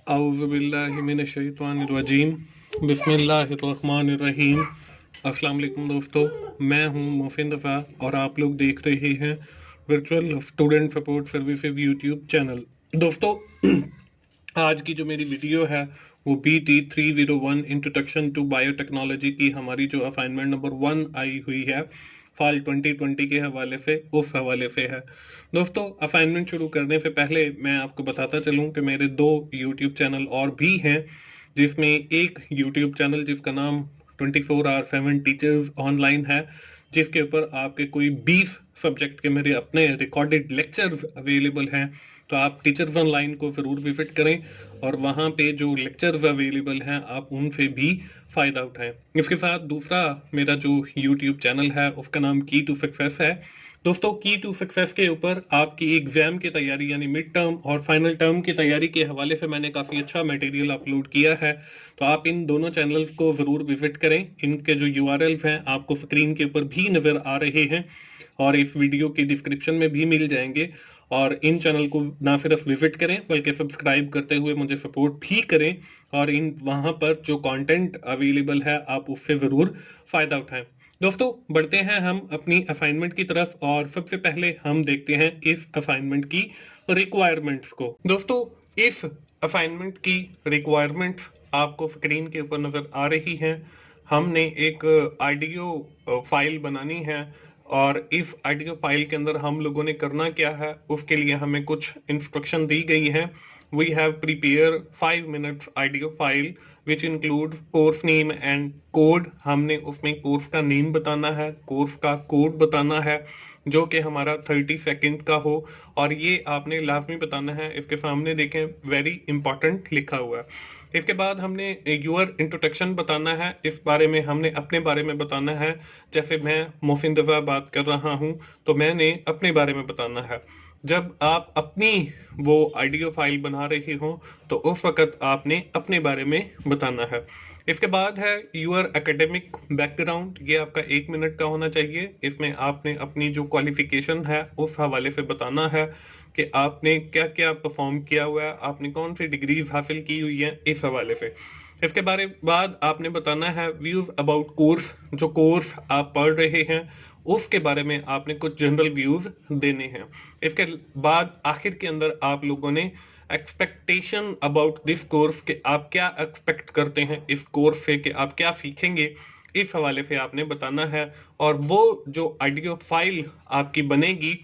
औज़ुबिल्लाहिमिनश्शैतानिर्रजीम बिस्मिल्लाहिर्रहमानिर्रहीम। अस्सलाम वालेकुम दोस्तों, मैं हूं मोहसिन रफ़ा और आप लोग देख रहे हैं virtual student support services YouTube channel. दोस्तों, आज की जो मेरी वीडियो है वो BT301 इंट्रोडक्शन टू बायोटेक्नोलॉजी की हमारी जो असाइनमेंट नंबर 1 आई हुई है फॉल 2020 के हवाले से, उस हवाले से है। दोस्तों, असाइनमेंट शुरू करने से पहले मैं आपको बताता चलूं कि मेरे 2 यूट्यूब चैनल और भी हैं, जिसमें एक यूट्यूब चैनल जिसका नाम 24/7 टीचर्स ऑनलाइन है, जिसके ऊपर आपके कोई 20 सब्जेक्ट के मेरे अपने रिकॉर्डेड लेक्चर्स अवेलेबल हैं। तो आप टीचर्स ऑनलाइन को ज़रूर विजिट करें और वहाँ पे जो लेक्चर्स अवेलेबल हैं आप उनसे भी फ़ायदा उठाएं। इसके साथ दूसरा मेरा जो यूट्यूब चैनल है उसका नाम की टू सक्सेस है। दोस्तों, की टू सक्सेस के ऊपर आपकी एग्जाम की तैयारी यानी मिड टर्म और फाइनल टर्म की तैयारी के हवाले से मैंने काफ़ी अच्छा मटेरियल अपलोड किया है। तो आप इन दोनों चैनल्स को ज़रूर विजिट करें। इनके जो URLs हैं आपको स्क्रीन के ऊपर भी नज़र आ रहे हैं और इस वीडियो की डिस्क्रिप्शन में भी मिल जाएंगे। और इन चैनल को ना सिर्फ विजिट करें बल्कि सब्सक्राइब करते हुए मुझे सपोर्ट भी करें और इन वहाँ पर जो कंटेंट अवेलेबल है आप उससे ज़रूर फ़ायदा उठाएं। दोस्तों, बढ़ते हैं हम अपनी असाइनमेंट की तरफ और सबसे पहले हम देखते हैं इस असाइनमेंट की रिक्वायरमेंट्स को। दोस्तों, इस असाइनमेंट की रिक्वायरमेंट्स आपको स्क्रीन के ऊपर नज़र आ रही हैं। हमने एक ऑडियो फाइल बनानी है और इस ऑडियो फाइल के अंदर हम लोगों ने करना क्या है उसके लिए हमें कुछ इंस्ट्रक्शन दी गई है। We have prepare 5 minutes audio file which include course name and code. हमने उसमें कोर्स का नेम बताना है, कोर्स का कोड बताना है जो कि हमारा 30 सेकंड का हो और ये आपने लाजमी बताना है। इसके सामने देखें, वेरी इंपॉर्टेंट लिखा हुआ है। इसके बाद हमने यूर इंट्रोडक्शन बताना है। इस बारे में हमने अपने बारे में बताना है। जैसे मैं मोहसिन रज़ा बात कर रहा हूं तो मैंने अपने बारे में बताना है। जब आप अपनी वो ऑडियो फाइल बना रहे हो तो उस वक्त आपने अपने बारे में बताना है। इसके बाद है यूर एकेडमिक बैकग्राउंड। ये आपका 1 मिनट का होना चाहिए। इसमें आपने अपनी जो क्वालिफिकेशन है उस हवाले से बताना है कि आपने क्या क्या परफॉर्म किया हुआ है, आपने कौन सी डिग्रीज हासिल की हुई है, इस हवाले से। इसके बारे बाद आपने बताना है व्यूज अबाउट कोर्स। जो कोर्स आप पढ़ रहे हैं उसके बारे में आपने कुछ जनरल व्यूज देने हैं। इसके बाद आखिर के अंदर आप लोगों ने एक्सपेक्टेशन अबाउट दिस कोर्स के आप क्या एक्सपेक्ट करते हैं इस कोर्स से, कि आप क्या सीखेंगे, इस हवाले से आपने बताना है। और वो जो ऑडियो फाइल आपकी बनेगी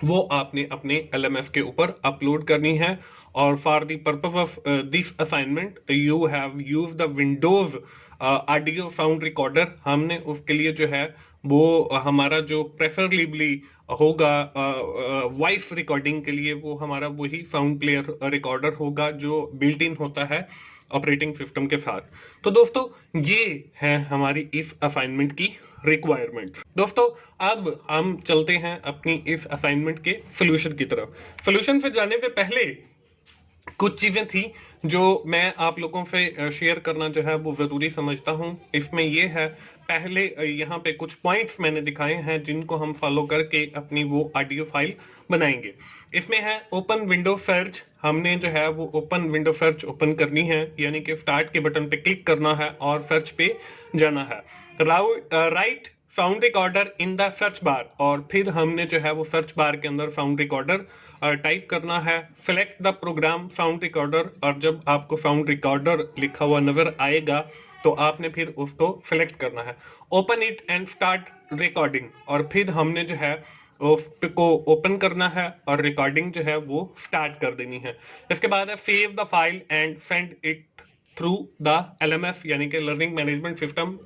वो आपने अपने LMS के ऊपर अपलोड करनी है। और for the purpose of this assignment you have use the Windows audio sound recorder. हमने उसके लिए जो है वो हमारा जो प्रेफरेबली होगा वॉइस रिकॉर्डिंग के लिए वो हमारा वही साउंड प्लेयर रिकॉर्डर होगा जो बिल्ट इन होता है ऑपरेटिंग सिस्टम के साथ। तो दोस्तों, ये है हमारी इस असाइनमेंट की रिक्वायरमेंट। दोस्तों, अब हम चलते हैं अपनी इस असाइनमेंट के सोल्यूशन की तरफ। सोल्यूशन पे जाने से पहले कुछ चीजें थी जो मैं आप लोगों से शेयर करना जो है वो जरूरी समझता हूं। इसमें ये है, पहले यहाँ पे कुछ पॉइंट्स मैंने दिखाए हैं जिनको हम फॉलो करके अपनी वो ऑडियो फाइल बनाएंगे। इसमें है ओपन विंडो सर्च। हमने जो है वो ओपन विंडो सर्च ओपन करनी है, यानी कि स्टार्ट के बटन पे क्लिक करना है और सर्च पे जाना है। Right sound recorder in the search bar, और फिर हमने जो है वो सर्च बार के अंदर साउंड रिकॉर्डर टाइप करना है। Select the program sound recorder, और जब आपको साउंड रिकॉर्डर लिखा हुआ नजर आएगा तो आपने फिर उसको सिलेक्ट करना है। Open it and start recording, और फिर हमने जो है उसको ओपन करना है और रिकॉर्डिंग जो है वो स्टार्ट कर देनी है। इसके बाद है save the file and send it through the LMS यानी कि learning management system.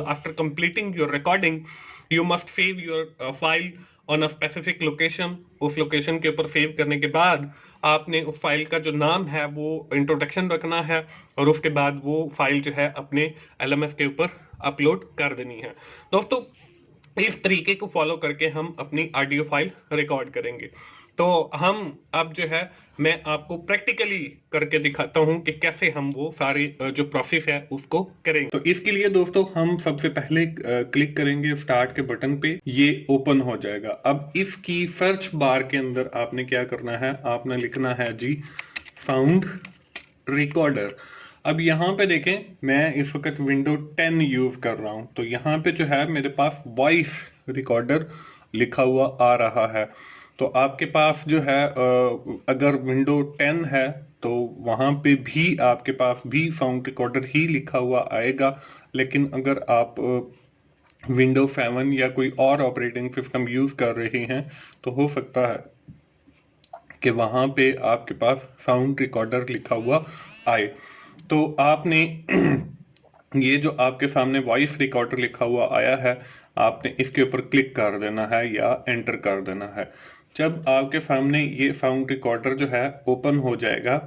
After completing your recording you must save your file on a specific location. उस लोकेशन के ऊपर सेव करने के बाद आपने उस फाइल का जो नाम है वो इंट्रोडक्शन रखना है और उसके बाद वो फाइल जो है अपने LMS के ऊपर अपलोड कर देनी है। दोस्तों, इस तरीके को फॉलो करके हम अपनी ऑडियो फाइल रिकॉर्ड करेंगे। तो हम अब जो है मैं आपको प्रैक्टिकली करके दिखाता हूं कि कैसे हम वो सारी जो प्रोसेस है उसको करेंगे। तो इसके लिए दोस्तों हम सबसे पहले क्लिक करेंगे स्टार्ट के बटन पे, ये ओपन हो जाएगा। अब इसकी सर्च बार के अंदर आपने क्या करना है, आपने लिखना है जी साउंड रिकॉर्डर। अब यहाँ पे देखें, मैं इस वक्त विंडो 10 यूज कर रहा हूँ, तो यहाँ पे जो है मेरे पास वॉइस रिकॉर्डर लिखा हुआ आ रहा है। तो आपके पास जो है अगर विंडो 10 है तो वहाँ पे भी आपके पास भी साउंड रिकॉर्डर ही लिखा हुआ आएगा। लेकिन अगर आप विंडो 7 या कोई और ऑपरेटिंग सिस्टम यूज कर रहे हैं तो हो सकता है कि वहां पे आपके पास साउंड रिकॉर्डर लिखा हुआ आए। तो आपने ये जो आपके सामने वॉइस रिकॉर्डर लिखा हुआ आया है, आपने इसके ऊपर क्लिक कर देना है या एंटर कर देना है। जब आपके सामने ये साउंड रिकॉर्डर जो है ओपन हो जाएगा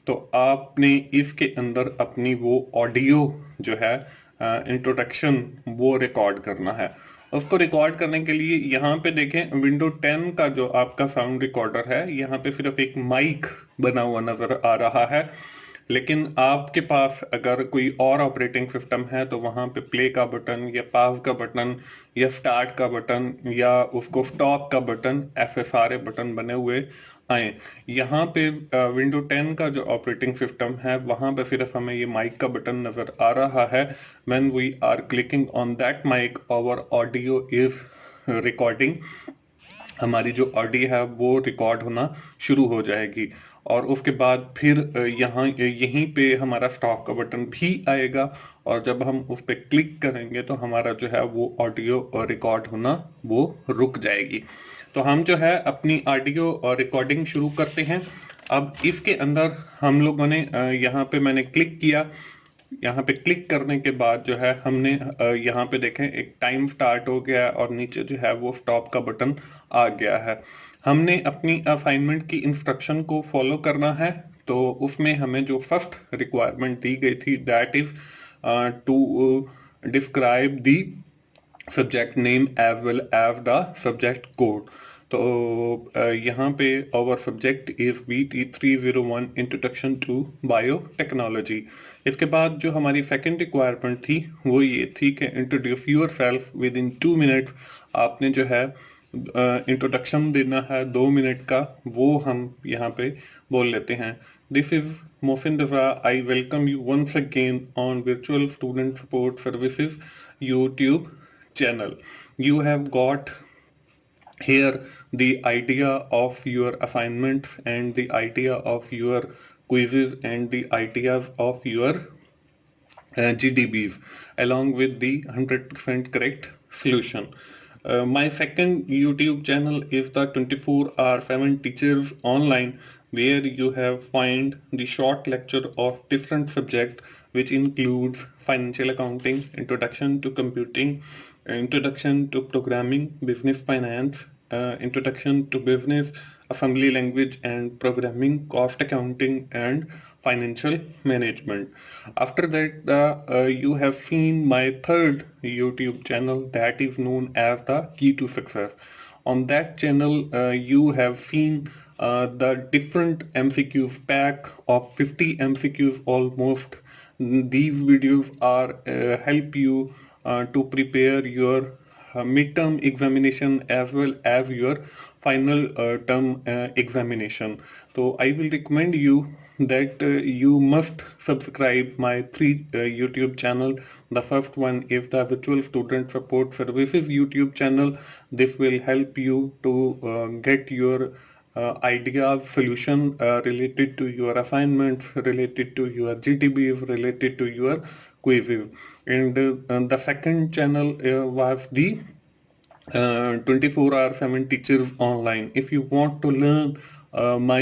तो आपने इसके अंदर अपनी वो ऑडियो जो है इंट्रोडक्शन वो रिकॉर्ड करना है। उसको रिकॉर्ड करने के लिए यहाँ पे देखें, विंडो 10 का जो आपका साउंड रिकॉर्डर है, यहाँ पे सिर्फ एक माइक बना हुआ नजर आ रहा है। लेकिन आपके पास अगर कोई और ऑपरेटिंग सिस्टम है तो वहां पे प्ले का बटन या पॉज का बटन या स्टार्ट का बटन या उसको स्टॉप का बटन, ऐसे सारे बटन बने हुए आए। यहाँ पे विंडो 10 का जो ऑपरेटिंग सिस्टम है वहां पे सिर्फ हमें ये माइक का बटन नजर आ रहा है। When we are clicking on that mic, our audio is recording. हमारी जो ऑडियो है वो रिकॉर्ड होना शुरू हो जाएगी और उसके बाद फिर यहाँ यहीं पे हमारा स्टॉप का बटन भी आएगा और जब हम उस पर क्लिक करेंगे तो हमारा जो है वो ऑडियो रिकॉर्ड होना वो रुक जाएगी। तो हम जो है अपनी ऑडियो रिकॉर्डिंग शुरू करते हैं। अब इसके अंदर हम लोगों ने यहाँ पे मैंने क्लिक किया। यहाँ पे क्लिक करने के बाद जो है हमने यहाँ पे देखें एक टाइम स्टार्ट हो गया और नीचे जो है वो स्टॉप का बटन आ गया है। हमने अपनी असाइनमेंट की इंस्ट्रक्शन को फॉलो करना है। तो उसमें हमें जो फर्स्ट रिक्वायरमेंट दी गई थी, that is to describe the subject name as well as the subject code. तो यहाँ पे our subject is VT301 introduction to biotechnology. इसके बाद जो हमारी सेकंड रिक्वायरमेंट थी वो ये थी कि introduce your self with in 2 minutes. आपने जो है इंट्रोडक्शन देना है 2 मिनट का, वो हम यहाँ पे बोल लेते हैं। This is Mohsin Raza, I welcome you once again on virtual student support services YouTube channel. You have got here the idea of your assignments and the idea of your quizzes and the ideas of your GDBs along with the 100% correct solution. My second YouTube channel is the 24/7 Teachers Online, where you have find the short lecture of different subject which includes financial accounting, introduction to computing, introduction to programming, business finance, introduction to business, assembly language and programming, cost accounting and financial management. After that, you have seen my third YouTube channel that is known as the Key to Success. On that channel, you have seen the different MCQs pack of 50 MCQs almost. These videos are help you to prepare your midterm examination as well as your final term examination. So I will recommend you that you must subscribe my 3 YouTube channel. The first one is the Virtual Student Support Services YouTube channel. This will help you to get your ideas, solution related to your assignments, related to your GTBs, related to your quizzes. And the second channel was the 24/7 Teachers Online. If you want to learn my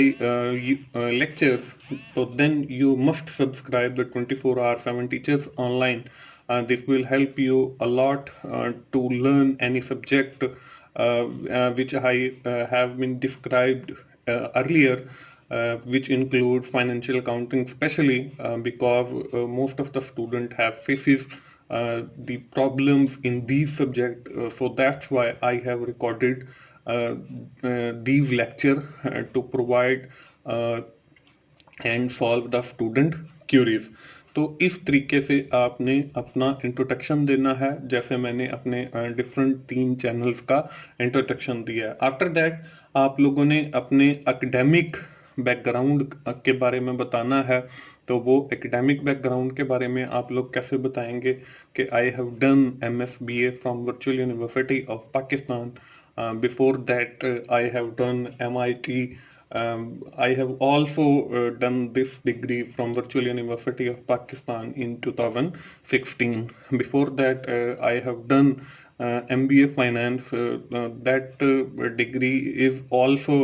lectures, so then you must subscribe the 24/7 Teachers Online. This will help you a lot to learn any subject which I have been described earlier, which includes financial accounting, especially because most of the students have faces the problems in these subjects. So that's why I have recorded these lecture to provide and solve the student queries. तो इस तरीके से आपने अपना introduction देना है, जैसे मैंने अपने डिफरेंट 3 चैनल्स का इंट्रोडक्शन दिया है। आफ्टर दैट आप लोगों ने अपने एकेडमिक बैकग्राउंड के बारे में बताना है तो वो एकेडमिक बैकग्राउंड के बारे में आप लोग कैसे बताएंगे कि I have done MSBA from virtual university of Pakistan, before that I have done MIT. I have also done this degree from Virtual University of Pakistan in 2016. Before that, I have done MBA Finance. That degree is also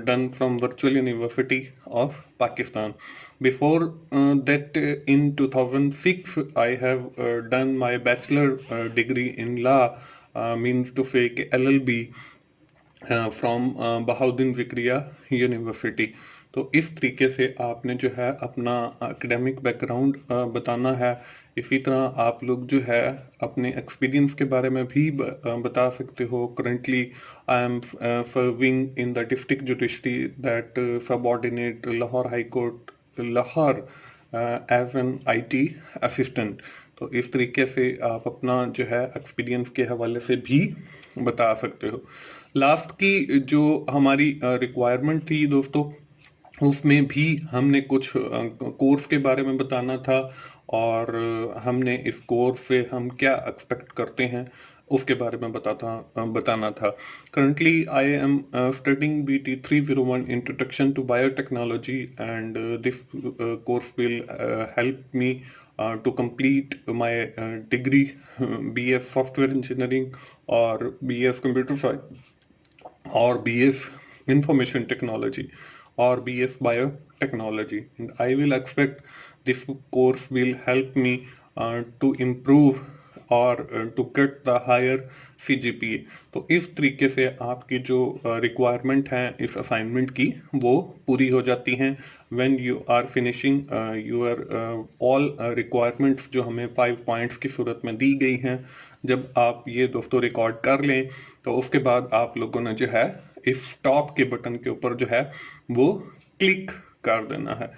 done from Virtual University of Pakistan. Before that, in 2006, I have done my bachelor degree in law, means to say LLB, from Bahauddin Zakaria university. तो इस तरीके से आपने जो है अपना academic background बताना है. इसी तरह आप लोग जो है अपने एक्सपीरियंस के बारे में भी बता सकते हो. Currently I am serving in the district judiciary that subordinate Lahore high court Lahore as an IT assistant. तो इस तरीके से आप अपना जो है एक्सपीरियंस के हवाले से भी बता सकते हो. लास्ट की जो हमारी रिक्वायरमेंट थी दोस्तों, उसमें भी हमने कुछ कोर्स के बारे में बताना था और हमने इस कोर्स से हम क्या एक्सपेक्ट करते हैं उसके बारे में बताना था. Currently I am studying BT 301 introduction to biotechnology and this course will help me to complete my degree, BS software engineering or BS computer science or BS information technology or BS biotechnology. And I will expect this course will help me to improve और to get the higher CGPA. तो इस तरीके से आपकी जो requirement है इस assignment की वो पूरी हो जाती हैं when you are finishing your all requirements जो हमें 5 पॉइंट्स की सूरत में दी गई हैं. जब आप ये दोस्तों रिकॉर्ड कर लें तो उसके बाद आप लोगों ने जो है इस स्टॉप के बटन के ऊपर जो है वो क्लिक कर देना है.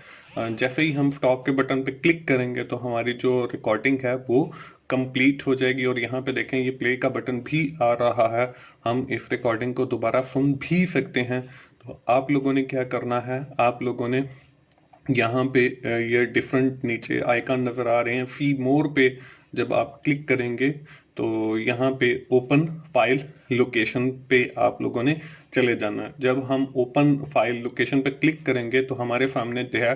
जैसे ही हम स्टॉप के बटन पे क्लिक करेंगे तो हमारी जो रिकॉर्डिंग है वो कंप्लीट हो जाएगी. और यहाँ पे देखें ये प्ले का बटन भी आ रहा है, हम इस रिकॉर्डिंग को दोबारा सुन भी सकते हैं. तो आप लोगों ने क्या करना है, आप लोगों ने यहाँ पे ये डिफरेंट नीचे आइकन नजर आ रहे हैं, सी मोर पे जब आप क्लिक करेंगे तो यहाँ पे ओपन फाइल लोकेशन पे आप लोगों ने चले जाना है. जब हम ओपन फाइल लोकेशन पे क्लिक करेंगे तो हमारे सामने जो है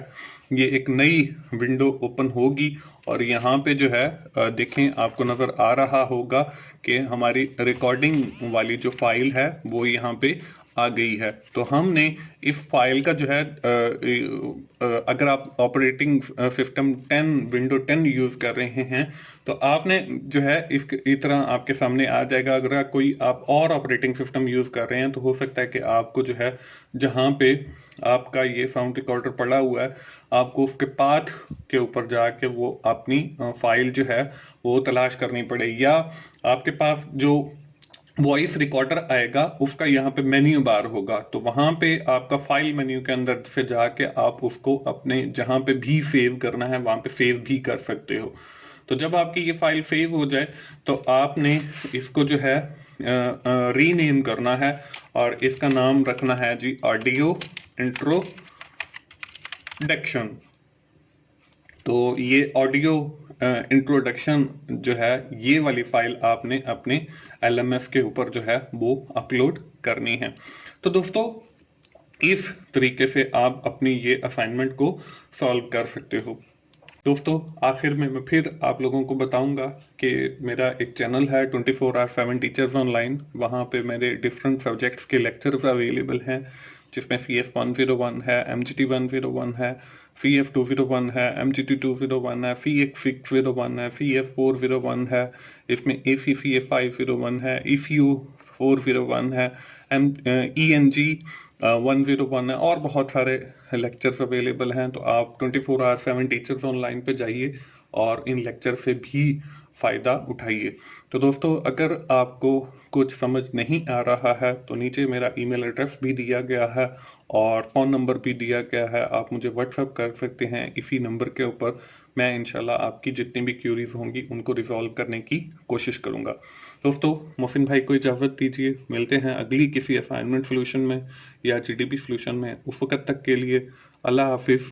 ये एक नई विंडो ओपन होगी और यहाँ पे जो है देखें आपको नजर आ रहा होगा कि हमारी रिकॉर्डिंग वाली जो फाइल है वो यहाँ पे आ गई है. तो हमने इस फाइल का जो है अगर आप ऑपरेटिंग सिस्टम 10 विंडो 10 यूज कर रहे हैं तो आपने जो है इस तरह आपके सामने आ जाएगा. अगर कोई आप और ऑपरेटिंग सिस्टम यूज कर रहे हैं तो हो सकता है कि आपको जो है जहां पे आपका ये साउंड रिकॉर्डर पड़ा हुआ है आपको उसके पाथ के ऊपर जाके वो अपनी फाइल जो है वो तलाश करनी पड़े, या आपके पास जो वॉइस रिकॉर्डर आएगा उसका यहाँ पे मेन्यू बार होगा तो वहां पे आपका फाइल मेन्यू के अंदर से जाके आप उसको अपने जहां पे भी सेव करना है वहां पे सेव भी कर सकते हो. तो जब आपकी ये फाइल सेव हो जाए तो आपने इसको जो है रीनेम करना है और इसका नाम रखना है जी ऑडियो इंट्रोडक्शन. तो ये ऑडियो इंट्रोडक्शन जो है ये वाली फाइल आपने अपने LMS के ऊपर जो है वो अपलोड करनी है. तो दोस्तों इस तरीके से आप अपनी ये असाइनमेंट को सॉल्व कर सकते हो. दोस्तों आखिर में मैं फिर आप लोगों को बताऊंगा कि मेरा एक चैनल है 24/7 टीचर्स ऑनलाइन. वहाँ पे मेरे डिफरेंट सब्जेक्ट्स के लेक्चर्स अवेलेबल हैं जिसमें CF 101 है, MGT 101 है, CF 201 है, MGT 201 है, CX 601 है, CF 401 है, इसमें ACCA 501 है, ECU 401 है, ENG 101 है और बहुत सारे लेक्चर्स अवेलेबल हैं. तो आप 24/7 टीचर्स ऑनलाइन पे जाइए और इन लेक्चर से भी फ़ायदा उठाइए. तो दोस्तों अगर आपको कुछ समझ नहीं आ रहा है तो नीचे मेरा ईमेल एड्रेस भी दिया गया है और फ़ोन नंबर भी दिया गया है, आप मुझे व्हाट्सएप कर सकते हैं इसी नंबर के ऊपर. मैं इंशाल्लाह आपकी जितनी भी क्यूरीज होंगी उनको रिजॉल्व करने की कोशिश करूंगा. दोस्तों मोफिन भाई को इजाज़त दीजिए, मिलते हैं अगली किसी असाइनमेंट सॉल्यूशन में या जीडीपी सॉल्यूशन में। उस वक़्त तक के लिए अल्लाह हाफ़िज़।